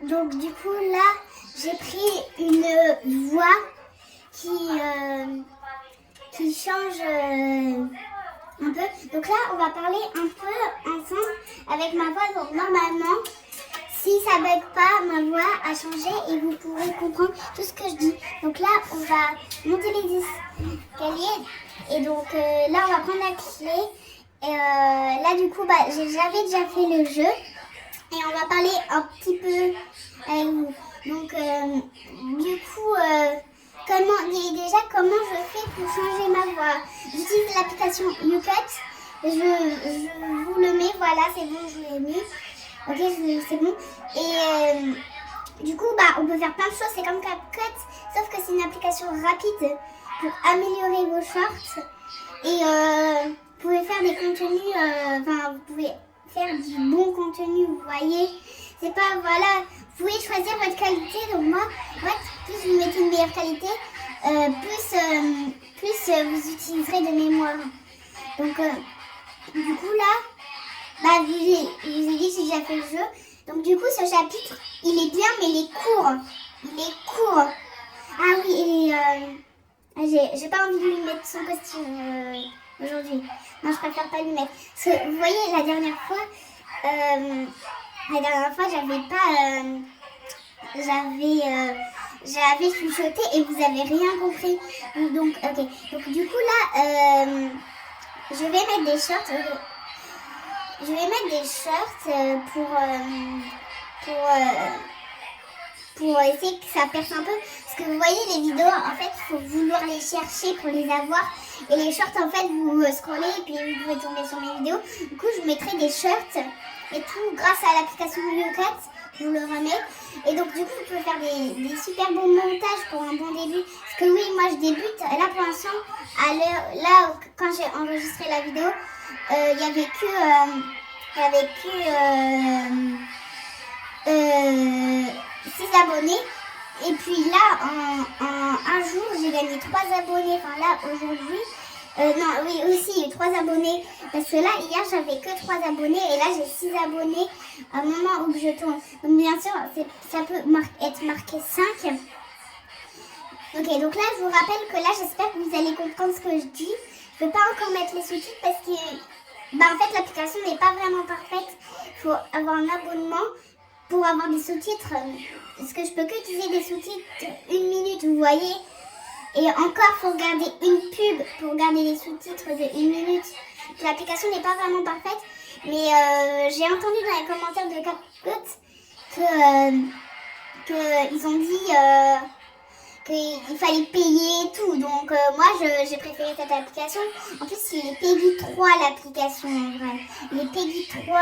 Donc du coup là, j'ai pris une voix qui change un peu. Donc là, on va parler un peu ensemble avec ma voix. Donc normalement, si ça bug pas, ma voix a changé et vous pourrez comprendre tout ce que je dis. Donc là, on va monter les escaliers. Et donc là, on va prendre la clé. Et là, du coup, j'avais déjà fait le jeu. Et on va parler un petit peu avec vous. Donc, du coup, comment je fais pour changer ma voix? J'utilise l'application YouCut. Je vous le mets, voilà, c'est bon, je l'ai mis. Ok, c'est bon. Et du coup, on peut faire plein de choses. C'est comme CapCut, sauf que c'est une application rapide pour améliorer vos shorts. Et vous pouvez faire des contenus, vous pouvez faire du bon contenu, vous voyez. C'est pas, voilà, vous pouvez choisir votre qualité. Donc moi, plus vous mettez une meilleure qualité, plus vous utiliserez de mémoire. Donc, du coup là, je vous ai dit que j'ai déjà fait le jeu. Donc du coup, ce chapitre, il est bien, mais il est court. Il est court. Ah oui, et j'ai pas envie de lui mettre son costume aujourd'hui. Non, je préfère pas lui mettre. Parce que, vous voyez, la dernière fois, j'avais chuchoté et vous avez rien compris. Donc, ok. Donc, du coup, là, je vais mettre des shorts. Je vais mettre des shorts pour essayer que ça perce un peu. Parce que vous voyez, les vidéos, en fait, il faut vouloir les chercher pour les avoir. Et les shorts, en fait, vous scrollez et puis vous pouvez tomber sur mes vidéos. Du coup, je mettrai des shorts et tout grâce à l'application YouCut. Je vous le remets. Et donc, du coup, vous pouvez faire des super bons montages pour un bon début. Parce que oui, moi, je débute. Là, pour l'instant, là, quand j'ai enregistré la vidéo, il y avait que 6 abonnés. Et puis là, en un jour, j'ai gagné 3 abonnés. Enfin là, aujourd'hui. Non, oui, aussi, il y a eu 3 abonnés. Parce que là, hier, j'avais que 3 abonnés. Et là, j'ai 6 abonnés au moment où je tourne. Donc, bien sûr, ça peut être marqué 5. Ok, donc là, je vous rappelle que là, j'espère que vous allez comprendre ce que je dis. Je ne vais pas encore mettre les sous-titres parce que, en fait, l'application n'est pas vraiment parfaite. Il faut avoir un abonnement pour avoir des sous-titres. Parce que je peux que utiliser des sous-titres 1 minute, vous voyez. Et encore, il faut regarder une pub pour regarder les sous-titres de 1 minute. L'application n'est pas vraiment parfaite. Mais j'ai entendu dans les commentaires de CapCut qu'ils ont dit qu'il fallait payer et tout. Donc moi, j'ai préféré cette application. En plus, il est Peggy 3 l'application. En vrai. Il est Peggy 3.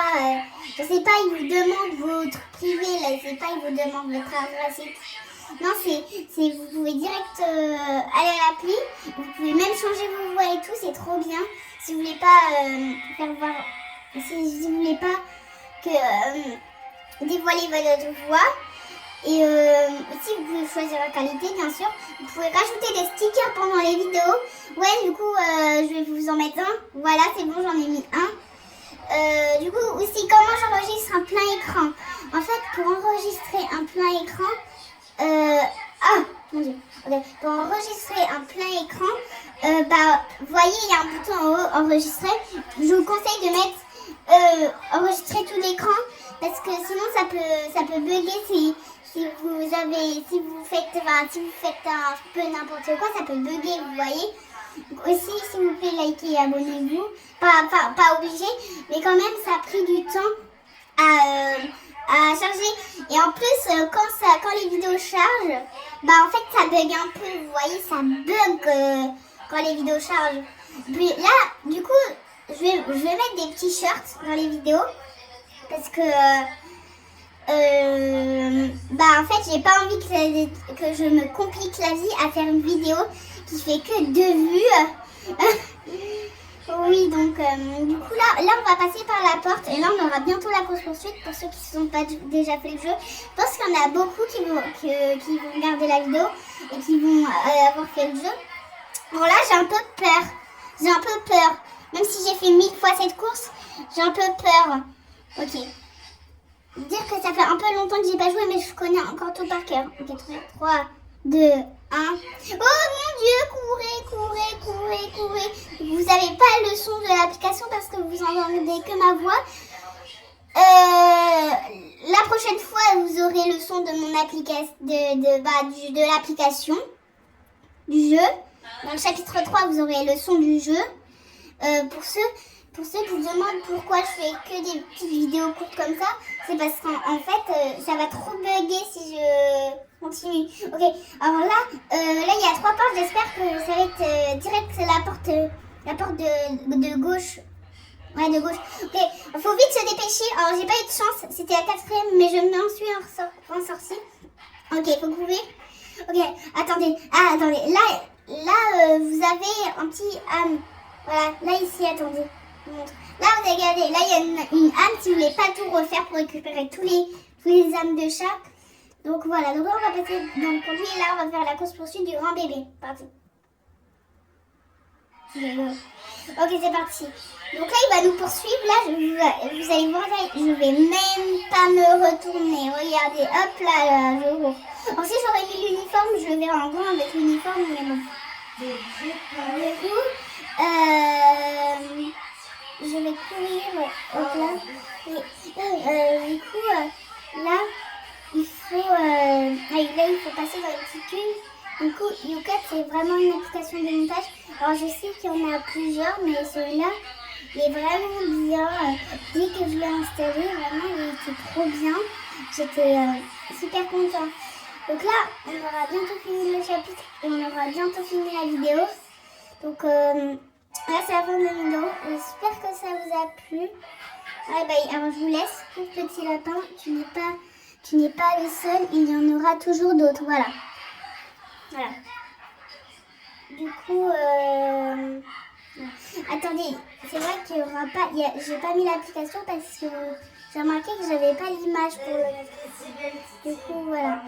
Je sais pas, il vous demande votre privé. Là, je sais pas, il vous demande votre adresse et tout. Non, vous pouvez direct aller à l'appli. Vous pouvez même changer vos voix et tout, c'est trop bien. Si vous voulez pas faire voir, si vous voulez pas que dévoiler votre voix. Et aussi, vous pouvez choisir la qualité, bien sûr. Vous pouvez rajouter des stickers pendant les vidéos. Ouais, du coup, je vais vous en mettre un. Voilà, c'est bon, j'en ai mis un. Du coup, aussi, comment j'enregistre un plein écran. En fait, pour enregistrer un plein écran, mon Dieu. Okay. Pour enregistrer un plein écran, vous voyez, il y a un bouton en haut, enregistrer. Je vous conseille de mettre enregistrer tout l'écran parce que sinon ça peut bugger si vous faites un peu n'importe quoi, ça peut bugger, vous voyez. Donc aussi, s'il vous plaît, likez et abonnez-vous. Pas obligé, mais quand même, ça a pris du temps à charger. Et en plus, quand les vidéos chargent, en fait, ça bug un peu. Vous voyez, ça bug quand les vidéos chargent. Puis là, du coup, je vais mettre des petits shorts dans les vidéos. Parce que, en fait, j'ai pas envie que je me complique la vie à faire une vidéo qui fait que 2 vues. Oui, donc du coup là on va passer par la porte et là on aura bientôt la course-poursuite pour ceux qui ne sont pas déjà fait le jeu. Je pense qu'il y en a beaucoup qui vont regarder la vidéo et qui vont avoir fait le jeu. Bon là j'ai un peu peur. Même si j'ai fait 1000 fois cette course, j'ai un peu peur. Ok. dire que ça fait un peu longtemps que j'ai pas joué, mais je connais encore tout par cœur. Ok, 3, 2, 1. Oh mon Dieu, courez. Vous n'avez pas le son de l'application parce que vous entendez que ma voix. La prochaine fois, vous aurez le son de mon application, de l'application, du jeu. Dans le chapitre 3, vous aurez le son du jeu. Pour ceux qui se demandent pourquoi je fais que des petites vidéos courtes comme ça, c'est parce qu'en fait, ça va trop bugger si je continue. Ok, alors là, il y a 3 portes. J'espère que ça va être direct la porte de gauche. Ouais, de gauche. Ok, faut vite se dépêcher. Alors, j'ai pas eu de chance. C'était la 4e, mais je m'en suis en sortie. Ok, faut courir. Ok, attendez. Ah, attendez. Là, vous avez un petit âme. Voilà, là, ici, attendez. Je vous montre. Là, vous avez regardé. Là, il y a une âme si vous voulez pas tout refaire pour récupérer tous les âmes de chaque. Donc, voilà. Donc, là, on va passer dans le conduit. Et là, on va faire la course-poursuite du grand bébé. Parti. Ok, c'est parti. Donc là, il va nous poursuivre. Là, vous allez voir, là, je vais même pas me retourner. Regardez, hop là, je cours. Alors si j'aurais mis l'uniforme, je le verrais en grand avec l'uniforme, mais bon. Du coup, je vais courir. Hop là. Du coup, là, il faut passer dans les petits cubes. Du coup, YouCut, c'est vraiment une application de montage. Alors, je sais qu'il y en a plusieurs, mais celui-là, il est vraiment bien. Dès que je l'ai installé, vraiment, il était trop bien. J'étais super contente. Donc là, on aura bientôt fini le chapitre et on aura bientôt fini la vidéo. Donc là, c'est la fin de la vidéo. J'espère que ça vous a plu. Alors, je vous laisse. Petit lapin, tu n'es pas le seul. Il y en aura toujours d'autres. Voilà. Du coup, attendez, c'est vrai qu'il y aura pas, j'ai pas mis l'application parce que j'ai remarqué que j'avais pas l'image pour le. Du coup, voilà.